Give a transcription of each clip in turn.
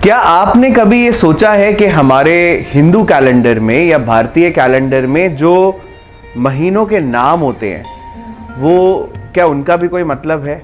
क्या आपने कभी ये सोचा है कि हमारे हिंदू कैलेंडर में या भारतीय कैलेंडर में जो महीनों के नाम होते हैं वो क्या उनका भी कोई मतलब है?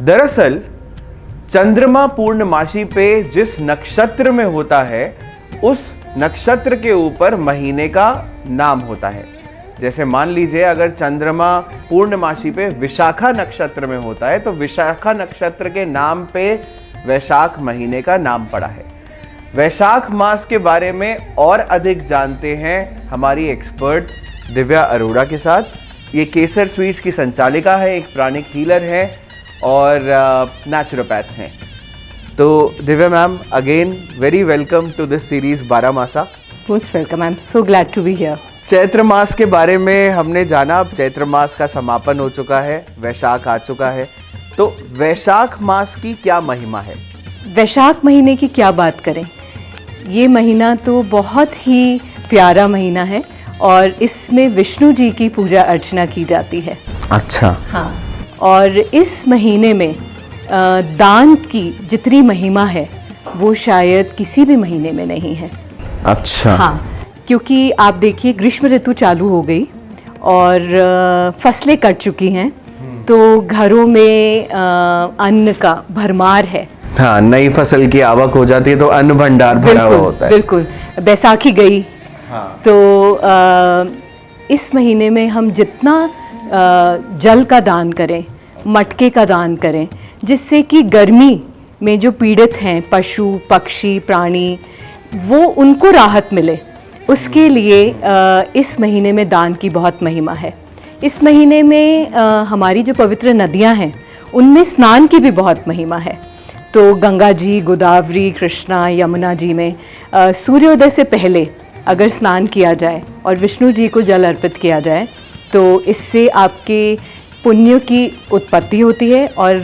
दरअसल चंद्रमा पूर्णमासी पे जिस नक्षत्र में होता है उस नक्षत्र के ऊपर महीने का नाम होता है। जैसे मान लीजिए अगर चंद्रमा पूर्णमासी पे विशाखा नक्षत्र में होता है तो विशाखा नक्षत्र के नाम पे वैशाख महीने का नाम पड़ा है। वैशाख मास के बारे में और अधिक जानते हैं हमारी एक्सपर्ट दिव्या अरोड़ा के साथ। ये केसर स्वीट्स की संचालिका है, एक प्राणिक हीलर है और नेचुरोपैथ हैं। तो Divya ma'am, again very welcome to this series Baramasa. Most welcome, I am so glad to be here. Chaitra मास के बारे में हमने जाना, अब चैत्र मास का समापन हो चुका है, वैशाख आ चुका है। तो वैशाख मास की क्या महिमा है? वैशाख महीने की क्या बात करें, ये महीना तो बहुत ही प्यारा महीना है और इसमें विष्णु जी की पूजा अर्चना की जाती है। अच्छा। हाँ, और इस महीने में दान की जितनी महिमा है वो शायद किसी भी महीने में नहीं है। अच्छा। हाँ, क्योंकि आप देखिए ग्रीष्म ऋतु चालू हो गई और फसलें कट चुकी हैं, तो घरों में अन्न का भरमार है। हाँ, नई फसल की आवक हो जाती है तो अन्न भंडार भरा हुआ होता है। बिल्कुल, बैसाखी गई। हाँ। तो इस महीने में हम जितना जल का दान करें, मटके का दान करें, जिससे कि गर्मी में जो पीड़ित हैं पशु पक्षी प्राणी, वो उनको राहत मिले, उसके लिए इस महीने में दान की बहुत महिमा है। इस महीने में हमारी जो पवित्र नदियां हैं उनमें स्नान की भी बहुत महिमा है। तो गंगा जी, गोदावरी, कृष्णा, यमुना जी में सूर्योदय से पहले अगर स्नान किया जाए और विष्णु जी को जल अर्पित किया जाए तो इससे आपके पुण्य की उत्पत्ति होती है और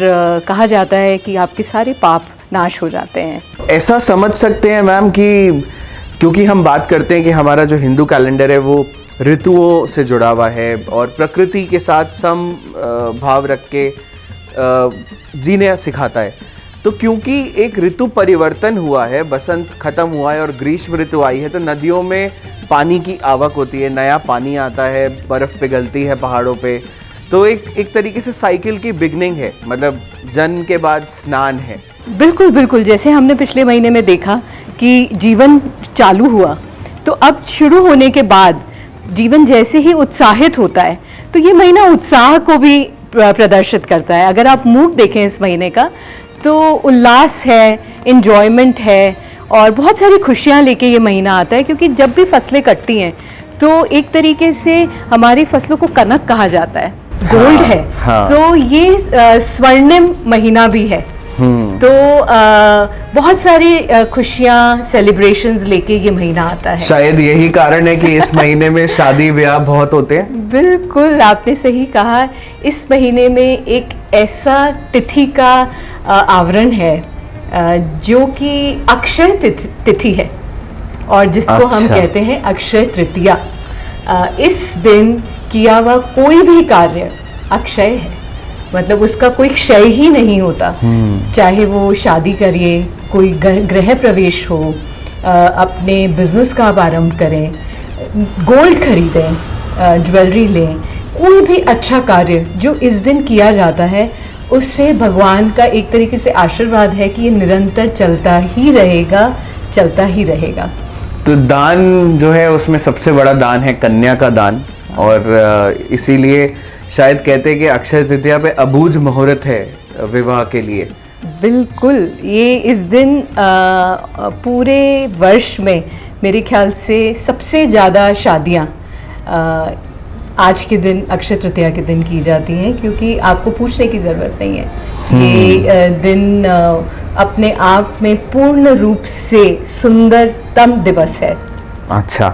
कहा जाता है कि आपके सारे पाप नाश हो जाते हैं। ऐसा समझ सकते हैं मैम कि क्योंकि हम बात करते हैं कि हमारा जो हिंदू कैलेंडर है वो ऋतुओं से जुड़ा हुआ है और प्रकृति के साथ सम भाव रख के जीने सिखाता है, तो क्योंकि एक ऋतु परिवर्तन हुआ है, बसंत खत्म हुआ है और ग्रीष्म ऋतु आई है, तो नदियों में पानी की आवक होती है, नया पानी आता है, बर्फ़ पिघलती है पहाड़ों पे। तो एक तरीके से साइकिल की बिगनिंग है, मतलब जन्म के बाद स्नान है। बिल्कुल बिल्कुल, जैसे हमने पिछले महीने में देखा कि जीवन चालू हुआ, तो अब शुरू होने के बाद जीवन जैसे ही उत्साहित होता है तो ये महीना उत्साह को भी प्रदर्शित करता है। अगर आप मूड देखें इस महीने का तो उल्लास है, एंजॉयमेंट है और बहुत सारी खुशियाँ लेके ये महीना आता है, क्योंकि जब भी फसलें कटती हैं तो एक तरीके से हमारी फसलों को कनक कहा जाता है, गोल्ड है। हाँ। तो ये स्वर्णिम महीना भी है। तो बहुत सारी खुशियाँ, सेलिब्रेशंस लेके ये महीना आता है। शायद यही कारण है कि इस महीने में शादी ब्याह बहुत होते हैं। बिल्कुल, आपने सही कहा। इस महीने में एक ऐसा तिथि का आवरण है जो कि अक्षय तिथि है और जिसको हम कहते हैं अक्षय तृतीया। इस दिन किया हुआ कोई भी कार्य अक्षय है, मतलब उसका कोई क्षय ही नहीं होता। चाहे वो शादी करिए, कोई गृह प्रवेश हो, अपने बिजनेस का आप आरंभ करें, गोल्ड खरीदें, ज्वेलरी लें, कोई भी अच्छा कार्य जो इस दिन किया जाता है उससे भगवान का एक तरीके से आशीर्वाद है कि ये निरंतर चलता ही रहेगा, चलता ही रहेगा। तो दान जो है उसमें सबसे बड़ा दान है कन्या का दान, और इसीलिए शायद कहते हैं कि अक्षय तृतीया पे अबूझ मुहूर्त है विवाह के लिए। बिल्कुल, ये इस दिन पूरे वर्ष में मेरे ख्याल से सबसे ज़्यादा शादियाँ आज के दिन, अक्षय तृतीया के दिन की जाती हैं, क्योंकि आपको पूछने की ज़रूरत नहीं है। ये दिन अपने आप में पूर्ण रूप से सुंदरतम दिवस है। अच्छा,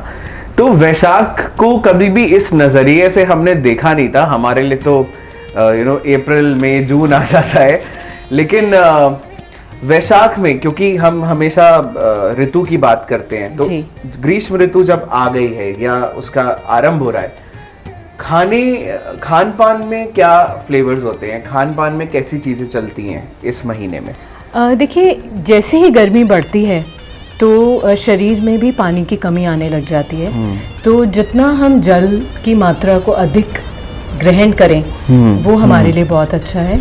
तो वैशाख को कभी भी इस नज़रिए से हमने देखा नहीं था। हमारे लिए तो अप्रैल मई जून आ जाता है, लेकिन वैशाख में क्योंकि हम हमेशा ऋतु की बात करते हैं, तो ग्रीष्म ऋतु जब आ गई है या उसका आरंभ हो रहा है, खान पान में क्या फ्लेवर्स होते हैं, खान पान में कैसी चीज़ें चलती हैं इस महीने में? देखिए, जैसे ही गर्मी बढ़ती है तो शरीर में भी पानी की कमी आने लग जाती है। तो जितना हम जल की मात्रा को अधिक ग्रहण करें वो हमारे लिए बहुत अच्छा है।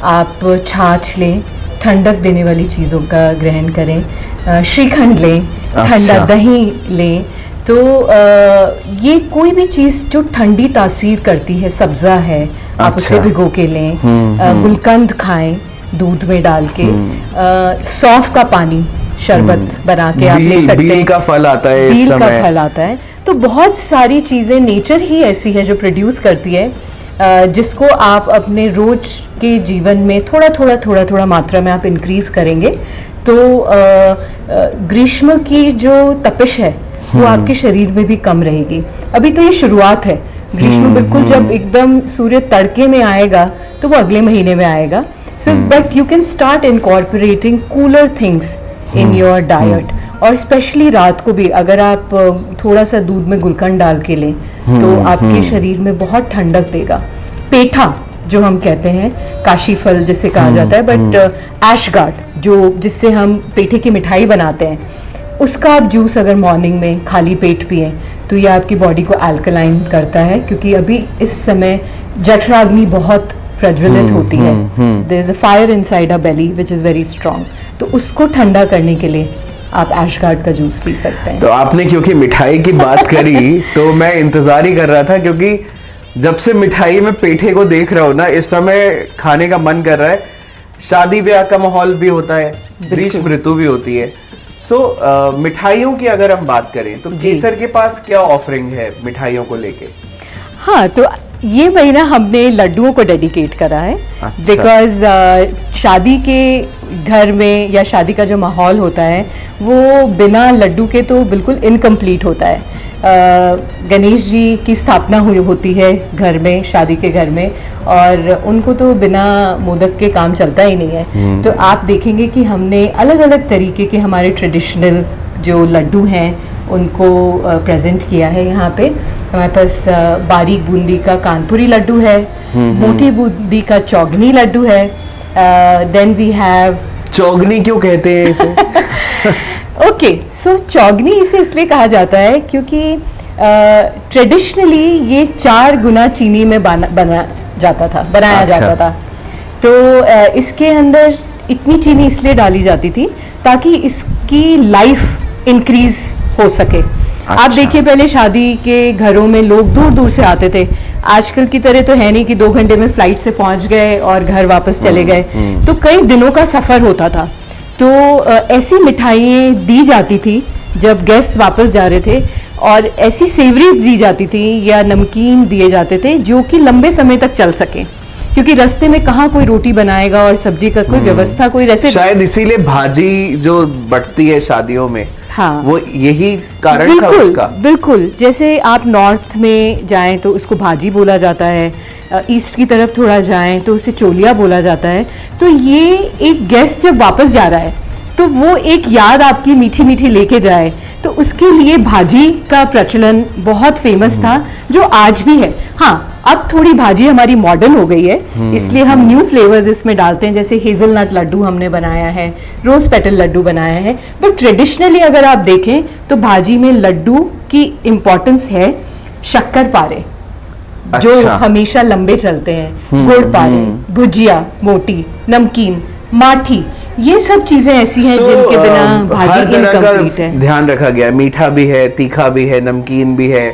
आप छाछ लें, ठंडक देने वाली चीज़ों का ग्रहण करें, श्रीखंड लें, ठंडा दही लें। तो ये कोई भी चीज़ जो ठंडी तासीर करती है, सब्ज़ा है, आप उसे भिगो के लें। गुलकंद खाएं दूध में डाल के। सौंफ का पानी शरबत बना के आप ले सकते हैं। बील का फल आता है इस समय। बील का फल आता है। तो बहुत सारी चीज़ें नेचर ही ऐसी है जो प्रोड्यूस करती है, जिसको आप अपने रोज के जीवन में थोड़ा थोड़ा मात्रा में आप इंक्रीज करेंगे तो ग्रीष्म की जो तपिश है वो आपके शरीर में भी कम रहेगी। अभी तो ये शुरुआत है। ग्रीष्म बिल्कुल जब एकदम सूर्य तड़के में आएगा तो वो अगले महीने में आएगा। So but you can start incorporating cooler things in your diet. और स्पेशली रात को भी अगर आप थोड़ा सा दूध में गुलकंद डाल के लें तो आपके शरीर में बहुत ठंडक देगा। पेठा जो हम कहते हैं, काशी फल जिसे कहा जाता है, बट ऐशगार्ड जो जिससे हम पेठे की मिठाई बनाते हैं, उसका आप जूस अगर मॉर्निंग में खाली पेट पिए तो ये आपकी बॉडी को अल्कलाइन करता है, क्योंकि अभी इस समय जठराग्नि बहुत प्रज्वलित होती है। There is a fire inside our belly which is very strong. तो उसको ठंडा करने के लिए आप ऐशगार्ड का जूस पी सकते हैं। तो आपने क्योंकि मिठाई की बात करी तो मैं इंतजार ही कर रहा था, क्योंकि जब से मिठाई में पेठे को देख रहा हूँ ना, इस समय खाने का मन कर रहा है। शादी ब्याह का माहौल भी होता है, ग्रीष्म ऋतु भी होती है। सो मिठाइयों की अगर हम बात करें तो केसर के पास क्या ऑफरिंग है मिठाइयों को लेके? हाँ, तो ये महीना हमने लड्डुओं को डेडिकेट करा है। बिकॉज शादी के घर में या शादी का जो माहौल होता है वो बिना लड्डू के तो बिल्कुल इनकम्प्लीट होता है। गणेश जी की स्थापना हुई होती है घर में, शादी के घर में, और उनको तो बिना मोदक के काम चलता ही नहीं है। तो आप देखेंगे कि हमने अलग अलग तरीके के हमारे ट्रेडिशनल जो लड्डू हैं उनको प्रेजेंट किया है यहाँ पे। हमारे पास बारीक बूंदी का कानपुरी लड्डू है, मोटी बूंदी का चौगनी लड्डू है। देन वी हैव, चौगनी क्यों कहते हैं इसे? ओके, सो चौगनी इसे इसलिए कहा जाता है क्योंकि ट्रेडिशनली ये 4 गुना चीनी में बनाया जाता था। तो इसके अंदर इतनी चीनी इसलिए डाली जाती थी ताकि इसकी लाइफ इंक्रीज हो सके। आप देखिए, पहले शादी के घरों में लोग दूर दूर से आते थे। आजकल की तरह तो है नहीं कि 2 घंटे में फ्लाइट से पहुंच गए और घर वापस चले गए। तो कई दिनों का सफर होता था। तो ऐसी मिठाइयाँ दी जाती थी जब गेस्ट वापस जा रहे थे, और ऐसी सेवरीज दी जाती थी या नमकीन दिए जाते थे जो कि लंबे समय तक चल सके, क्योंकि रास्ते में कहाँ कोई रोटी बनाएगा और सब्जी का कोई व्यवस्था कोई जैसे। शायद इसीलिए भाजी जो बटती है शादियों में, हाँ, वो यही कारण था उसका। बिल्कुल, जैसे आप नॉर्थ में जाएं तो इसको भाजी बोला जाता है, ईस्ट की तरफ थोड़ा जाएं तो उसे चोलिया बोला जाता है। तो ये एक गेस्ट जब वापस जा रहा है तो वो एक याद आपकी मीठी मीठी लेके जाए, तो उसके लिए भाजी का प्रचलन बहुत फेमस था, जो आज भी है। हाँ, अब थोड़ी भाजी हमारी मॉडर्न हो गई है, इसलिए हम न्यू फ्लेवर्स इसमें डालते हैं, जैसे हेजलनट लड्डू हमने बनाया है, रोज पेटल लड्डू बनाया है। बट ट्रेडिशनली अगर आप देखें तो भाजी में लड्डू की इम्पोर्टेंस है। शक्कर पारे जो हमेशा लंबे चलते हैं, गुड़ पारे, भुजिया मोटी, नमकीन, माठी, ये सब चीजें ऐसी हैं जिनके बिना भाजी इनकम्प्लीट है। ध्यान रखा गया, मीठा भी है, तीखा भी है, नमकीन भी है,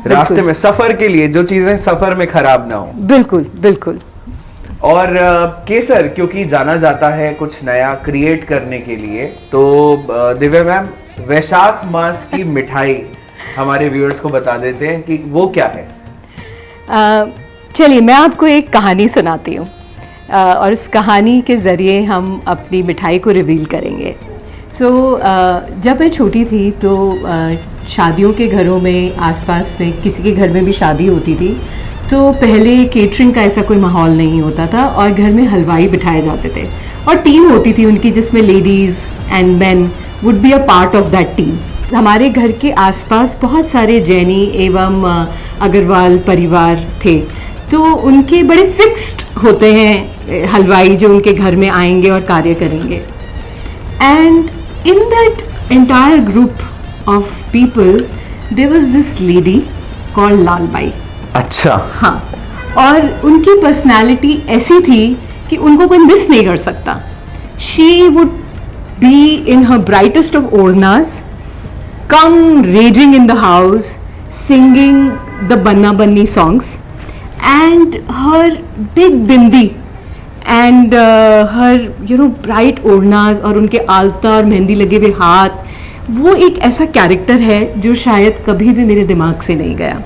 रास्ते में सफर के लिए जो चीजें सफर में खराब ना हो। बिल्कुल बिल्कुल। और केसर क्योंकि जाना जाता है कुछ नया क्रिएट करने के लिए, तो दिव्या मैम, वैशाख मास की मिठाई हमारे व्यूअर्स को बता देते हैं कि वो क्या है। चलिए, मैं आपको एक कहानी सुनाती हूँ और उस कहानी के ज़रिए हम अपनी मिठाई को रिवील करेंगे। जब मैं छोटी थी तो शादियों के घरों में, आसपास में किसी के घर में भी शादी होती थी तो पहले केटरिंग का ऐसा कोई माहौल नहीं होता था और घर में हलवाई बिठाए जाते थे और टीम होती थी उनकी, जिसमें ladies and main would be a part of that team. हमारे घर के आसपास बहुत सारे जैनी एवं अग्रवाल परिवार थे, तो उनके बड़े फिक्स्ड होते हैं हलवाई जो उनके घर में आएंगे और कार्य करेंगे। And in that entire group of people, there was this lady called Lal by. अच्छा. हाँ, और उनकी पर्सनालिटी ऐसी थी कि उनको कोई मिस नहीं कर सकता. She would be in her brightest of oढ़नाज़, come raging in the house, singing the Banna Banni songs, and her big bindi and her bright ओढ़नाज़ और उनके आलता और मेहंदी लगे हुए हाथ, वो एक ऐसा कैरेक्टर है जो शायद कभी भी मेरे दिमाग से नहीं गया.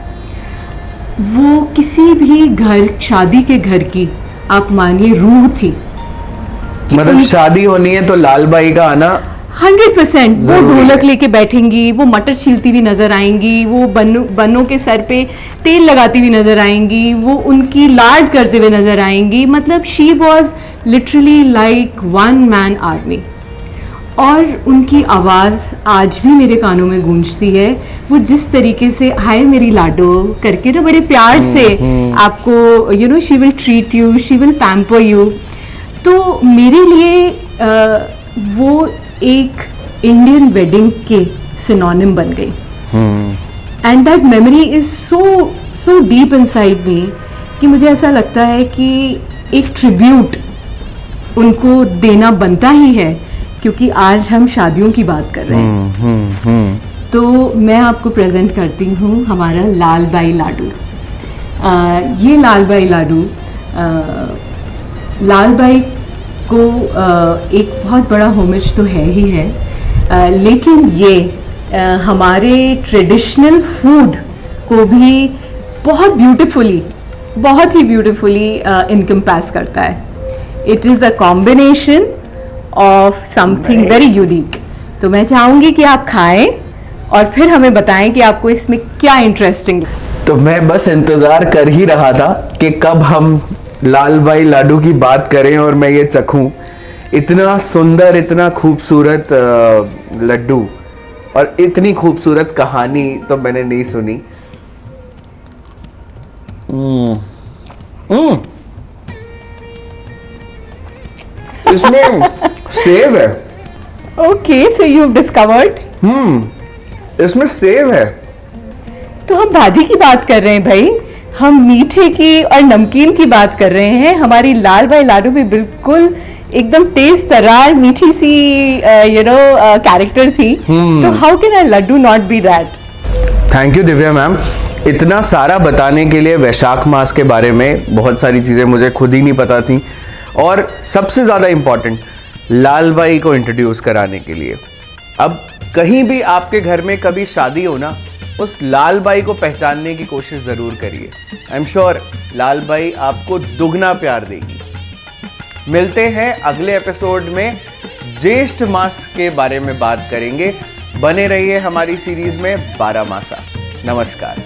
वो किसी भी घर, शादी के घर की आप मानिए रूह थी. मतलब शादी होनी है तो लाल बाई का आना 100%. वो जरूरी ढोलक है. लेके बैठेंगी, वो मटर छीलती हुई नजर आएंगी, वो बन्नों के सर पे तेल लगाती हुई नजर आएंगी, वो उनकी लाड करते हुए नजर आएंगी. मतलब she was literally like one man army. और उनकी आवाज़ आज भी मेरे कानों में गूंजती है. वो जिस तरीके से हाय मेरी लाडो करके ना बड़े प्यार से आपको she will treat you, she will pamper you. तो मेरे लिए वो एक इंडियन वेडिंग के सिनोनिम बन गई. And that memory is so deep inside me कि मुझे ऐसा लगता है कि एक ट्रिब्यूट उनको देना बनता ही है, क्योंकि आज हम शादियों की बात कर रहे हैं. तो मैं आपको प्रेजेंट करती हूँ हमारा लाल बाई लाडू. ये लाल बाई लाडू, लाल बाई को एक बहुत बड़ा होमेज तो है ही है, लेकिन ये हमारे ट्रेडिशनल फूड को भी बहुत ही ब्यूटीफुली इनकम्पास करता है. It is a combination of something very unique. तो मैं चाहूँगी कि आप खाएं और फिर हमें बताएं कि आपको इसमें क्या इंटरेस्टिंग. तो मैं बस इंतजार कर ही रहा था कि कब हम लाल बाई लाडू की बात करें और मैं ये चखूं. इतना सुंदर, इतना खूबसूरत लड्डू और इतनी खूबसूरत कहानी तो मैंने नहीं सुनी. इसमें सेव है. Okay, so you have discovered. इसमें सेव है. तो हम भाजी की बात कर रहे हैं भाई, हम मीठे की और नमकीन की बात कर रहे हैं. हमारी लाल बाई लाडू भी बिल्कुल एकदम तेज तर्रार मीठी सी कैरेक्टर थी. तो how can a laddoo not be that. Thank you Divya ma'am, इतना सारा बताने के लिए. वैशाख मास के बारे में बहुत सारी चीज़ें मुझे खुद ही नहीं पता थी, और सबसे ज़्यादा इम्पॉर्टेंट लाल बाई को इंट्रोड्यूस कराने के लिए. अब कहीं भी आपके घर में कभी शादी हो ना, उस लाल बाई को पहचानने की कोशिश ज़रूर करिए. I am sure Lal by आपको दुगना प्यार देगी. मिलते हैं अगले एपिसोड में. ज्येष्ठ मास के बारे में बात करेंगे. बने रहिए हमारी सीरीज में 12 मासा. नमस्कार.